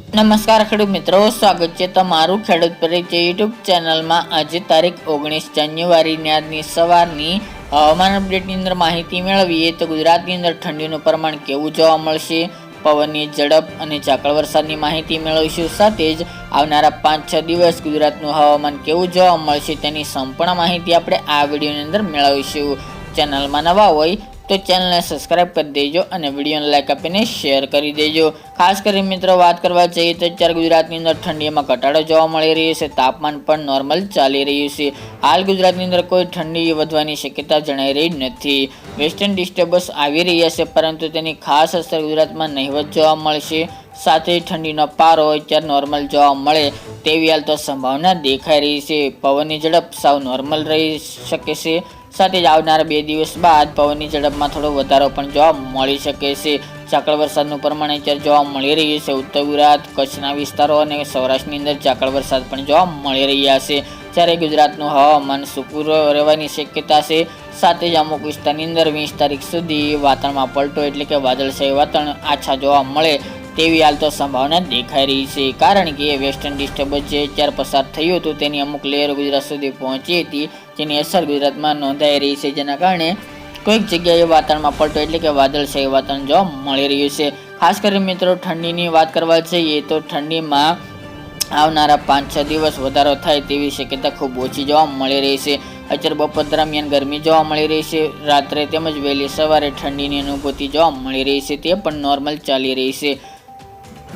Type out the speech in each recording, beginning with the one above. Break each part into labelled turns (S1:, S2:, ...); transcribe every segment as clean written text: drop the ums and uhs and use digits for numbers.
S1: નમસ્કાર ખેડૂત મિત્રો, સ્વાગત છે તમારું ખેડૂત પરિચય યુટ્યુબ ચેનલમાં। આજે તારીખ 19 જાન્યુઆરીની આજની સવારની હવામાન અપડેટની અંદર માહિતી મેળવીએ તો ગુજરાતની અંદર ઠંડીનું પ્રમાણ કેવું જોવા મળશે, પવનની ઝડપ અને ઝાકળ વરસાદની માહિતી મેળવીશું। સાથે જ આવનારા 5-6 દિવસ ગુજરાતનું હવામાન કેવું જોવા મળશે તેની સંપૂર્ણ માહિતી આપણે આ વિડીયોની અંદર મેળવીશું। ચેનલમાં નવા હોય તો ચેનલને સબસ્ક્રાઇબ કરી દેજો અને વિડીયોને લાઈક આપીને શેર કરી દેજો। ખાસ કરી મિત્રો વાત કરવા જઈએ તો અત્યારે ગુજરાતની અંદર ઠંડીમાં ઘટાડો જોવા મળી રહ્યો છે, તાપમાન પણ નોર્મલ ચાલી રહ્યું છે। હાલ ગુજરાતની અંદર કોઈ ઠંડી વધવાની શક્યતા જણાઈ રહી નથી। વેસ્ટર્ન ડિસ્ટર્બન્સ આવી રહ્યા છે, પરંતુ તેની ખાસ અસર ગુજરાતમાં નહિવત જોવા મળશે। સાથે ઠંડીનો પારો અત્યારે નોર્મલ જોવા મળે તેવી હાલ તો સંભાવના દેખાઈ રહી છે। પવનની ઝડપ સાવ નોર્મલ રહી શકે છે। સાથે જ આવનારા 2 દિવસ બાદ પવનની ઝડપમાં થોડો વધારો પણ જોવા મળી શકે છે। ઝાકળ વરસાદનું પ્રમાણ અત્યારે જોવા મળી રહ્યું છે। ઉત્તર ગુજરાત, કચ્છના વિસ્તારો અને સૌરાષ્ટ્રની અંદર ઝાકળ વરસાદ પણ જોવા મળી રહ્યા છે। જ્યારે ગુજરાતનું હવામાન સૂકું રહેવાની શક્યતા છે। સાથે જ અમુક વિસ્તારની અંદર 20 તારીખ સુધી વાતાવરણમાં પલટો એટલે કે વાદળછાયું વાતાવરણ આછા જોવા મળે તેવી હાલ તો સંભાવના દેખાઈ રહી છે। કારણ કે વેસ્ટર્ન ડિસ્ટર્બન્સ જે અત્યારે પસાર થયું હતું તેની અમુક લેયર ગુજરાત સુધી પહોંચી હતી, જેની અસર ગુજરાતમાં નોંધાઈ રહી છે, જેના કારણે કોઈક જગ્યાએ વાતાવરણમાં પલટો એટલે કે વાદળછાયું વાતાવરણ જોવા મળી રહ્યું છે। ખાસ કરી મિત્રો ઠંડીની વાત કરવા જઈએ તો ઠંડીમાં આવનારા 5-6 દિવસ વધારો થાય તેવી શક્યતા ખૂબ ઓછી જોવા મળી રહી છે। અત્યારે બપોર દરમિયાન ગરમી જોવા મળી રહી છે, રાત્રે તેમજ વહેલી સવારે ઠંડીની અનુભૂતિ જોવા મળી રહી છે, તે પણ નોર્મલ ચાલી રહી છે।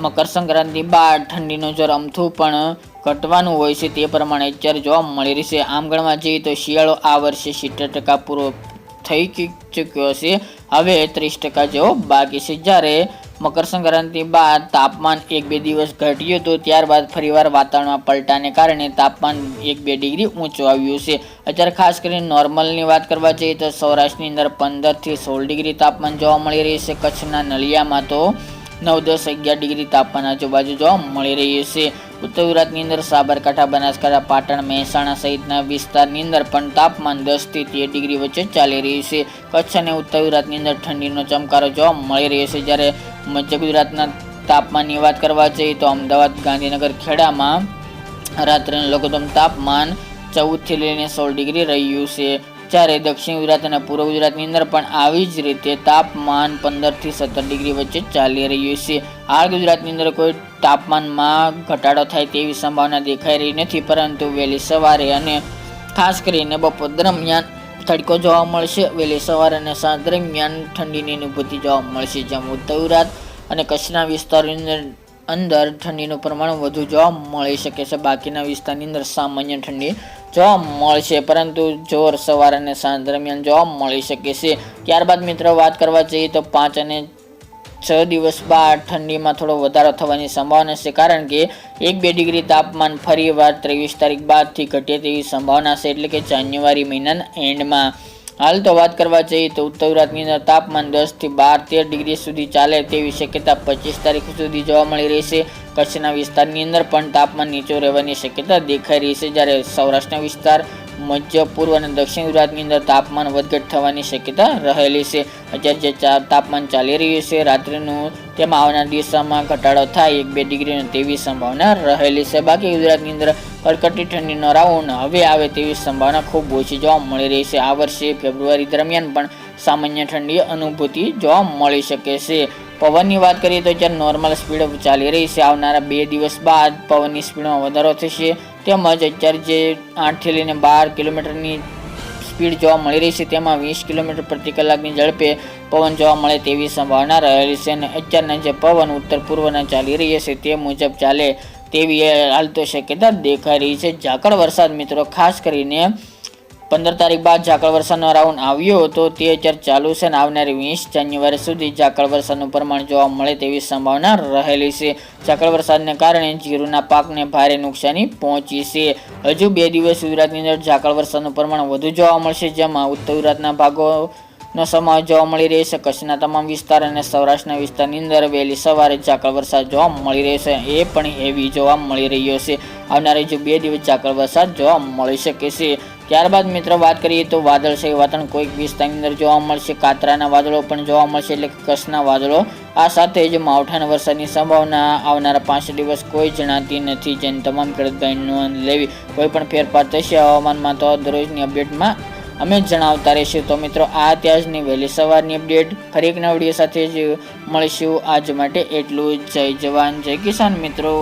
S1: મકર સંક્રાંતિ બાદ ઠંડીનું જોર અમથું પણ ઘટવાનું હોય છે, તે પ્રમાણે અત્યારે જોવા મળી રહી છે। આમ ગણવા જઈએ તો શિયાળો આ વર્ષે 70% પૂરો થઈ ચૂક્યો છે, હવે 30% જેવો બાકી છે। જ્યારે મકર સંક્રાંતિ બાદ તાપમાન 1-2 દિવસ ઘટ્યું હતું, ત્યારબાદ ફરીવાર વાતાવરણમાં પલટાને કારણે તાપમાન 1-2 ડિગ્રી ઊંચું આવ્યું છે। અત્યારે ખાસ કરીને નોર્મલની વાત કરવા જઈએ તો સૌરાષ્ટ્રની અંદર 15 થી 16 ડિગ્રી તાપમાન જોવા મળી રહ્યું છે। કચ્છના નલિયામાં તો 9-10-11 ડિગ્રી તાપમાન આજુબાજુ જોવા મળી રહ્યું છે। ઉત્તર ગુજરાતની અંદર સાબરકાંઠા, બનાસકાંઠા, પાટણ, મહેસાણા સહિતના વિસ્તારની અંદર પણ તાપમાન 10 થી 13 ડિગ્રી વચ્ચે ચાલી રહ્યું છે। કચ્છ અને ઉત્તર ગુજરાતની અંદર ઠંડીનો ચમકારો જોવા મળી રહ્યો છે। જ્યારે મધ્ય ગુજરાતના તાપમાનની વાત કરવા જઈએ તો અમદાવાદ, ગાંધીનગર, ખેડામાં રાત્રેનું લઘુત્તમ તાપમાન 14 થી લઈને 16 ડિગ્રી રહ્યું છે। જ્યારે દક્ષિણ ગુજરાત અને પૂર્વ ગુજરાતની અંદર પણ આવી જ રીતે તાપમાન 15 થી 17 ડિગ્રી વચ્ચે ચાલી રહ્યું છે। હાલ ગુજરાતની અંદર કોઈ તાપમાનમાં ઘટાડો થાય તેવી સંભાવના દેખાઈ રહી નથી, પરંતુ વહેલી સવારે અને ખાસ કરીને બપોર દરમિયાન તડકો જોવા મળશે। વહેલી સવારે અને સાંજ દરમિયાન ઠંડીની અનુભૂતિ જોવા મળશે। જેમ ઉત્તર ગુજરાત અને કચ્છના વિસ્તારોની અંદર ઠંડીનું પ્રમાણ વધુ જોવા મળી શકે છે, બાકીના વિસ્તારની અંદર સામાન્ય ઠંડી જોવા મળશે, પરંતુ જોર સવાર અને સાંજ દરમિયાન જોવા મળી શકે છે। ત્યારબાદ મિત્રો વાત કરવા જઈએ તો 5 અને 6 દિવસ બાદ ઠંડીમાં થોડો વધારો થવાની સંભાવના છે, કારણ કે 1-2 ડિગ્રી તાપમાન ફરીવાર 23 તારીખ બાદથી ઘટે તેવી સંભાવના છે, એટલે કે જાન્યુઆરી મહિનાના એન્ડમાં। હાલ તો વાત કરવા જઈએ તો ઉત્તર ગુજરાતની અંદર તાપમાન 10 થી 12-13 ડિગ્રી સુધી ચાલે તેવી શક્યતા 25 તારીખ સુધી જોવા મળી રહી છે। કચ્છના વિસ્તારની અંદર પણ તાપમાન નીચું રહેવાની શક્યતા દેખાઈ રહી છે। જ્યારે સૌરાષ્ટ્રના વિસ્તાર, મધ્ય પૂર્વ અને દક્ષિણ ગુજરાતની અંદર તાપમાન વધઘટ થવાની શક્યતા રહેલી છે। અત્યારે જે તાપમાન ચાલી રહ્યું છે રાત્રિનું, તેમાં આવનાર દિવસોમાં ઘટાડો થાય 1-2 ડિગ્રીનો તેવી સંભાવના રહેલી છે। બાકી ગુજરાતની અંદર કડકડતી ઠંડીનો રાઉન્ડ હવે આવે તેવી સંભાવના ખૂબ ઓછી જોવા મળી રહી છે। આ વર્ષે ફેબ્રુઆરી દરમિયાન પણ સામાન્ય ઠંડી અનુભૂતિ જોવા મળી શકે છે। પવનની વાત કરીએ તો અત્યારે નોર્મલ સ્પીડ ચાલી રહી છે, આવનારા 2 દિવસ બાદ પવનની સ્પીડમાં વધારો થશે। તેમજ અત્યારે જે 8 થી લઈને 12 કિલોમીટરની સ્પીડ જોવા મળી રહી છે, તેમાં 20 કિલોમીટર પ્રતિ કલાકની ઝડપે પવન જોવા મળે તેવી સંભાવના રહેલી છે। અને અત્યારના જે પવન ઉત્તર પૂર્વના ચાલી રહ્યા છે તે મુજબ ચાલે તેવી હાલ તો શક્યતા દેખાઈ રહી છે। ઝાકળ વરસાદ મિત્રો ખાસ કરીને 15 તારીખ બાદ ઝાકળ વરસાદનો રાઉન્ડ આવ્યો હતો, તે અત્યારે ચાલુ છે અને આવનારી 20 જાન્યુઆરી સુધી ઝાકળ વરસાદનું પ્રમાણ જોવા મળે તેવી સંભાવના રહેલી છે। ઝાકળ વરસાદને કારણે જીરુના પાકને ભારે નુકસાની પહોંચી છે। હજુ 2 દિવસ ગુજરાતની અંદર ઝાકળ વરસાદનું પ્રમાણ વધુ જોવા મળશે, જેમાં ઉત્તર ગુજરાતના ભાગોનો સમાવેશ જોવા મળી રહે છે। કચ્છના તમામ વિસ્તાર અને સૌરાષ્ટ્રના વિસ્તારની અંદર વહેલી સવારે ઝાકળ વરસાદ જોવા મળી રહેશે, એ પણ હેવી જોવા મળી રહ્યો છે। આવનારી હજુ 2 દિવસ ઝાકળ વરસાદ જોવા મળી શકે છે। ત્યારબાદ મિત્રો વાત કરીએ તો વાદળછાયું વાતાવરણ કોઈક વિસ્તારની અંદર જોવા મળશે, કાતરાના વાદળો પણ જોવા મળશે એટલે કે કચ્છના વાદળો. આ સાથે જ માવઠાના વરસાદની સંભાવના આવનારા 5 દિવસ કોઈ જણાતી નથી, જેની તમામ ખેડૂત ભાઈ નોંધ લેવી. કોઈ પણ ફેરફાર થશે હવામાનમાં તો દરરોજની અપડેટમાં અમે જણાવતા રહીશું. તો મિત્રો આ અત્યારની વહેલી સવારની અપડેટ. ફરી એક નવા વિડીયો સાથે જ મળીશું. આજ માટે એટલું જ. જય જવાન જય કિસાન મિત્રો.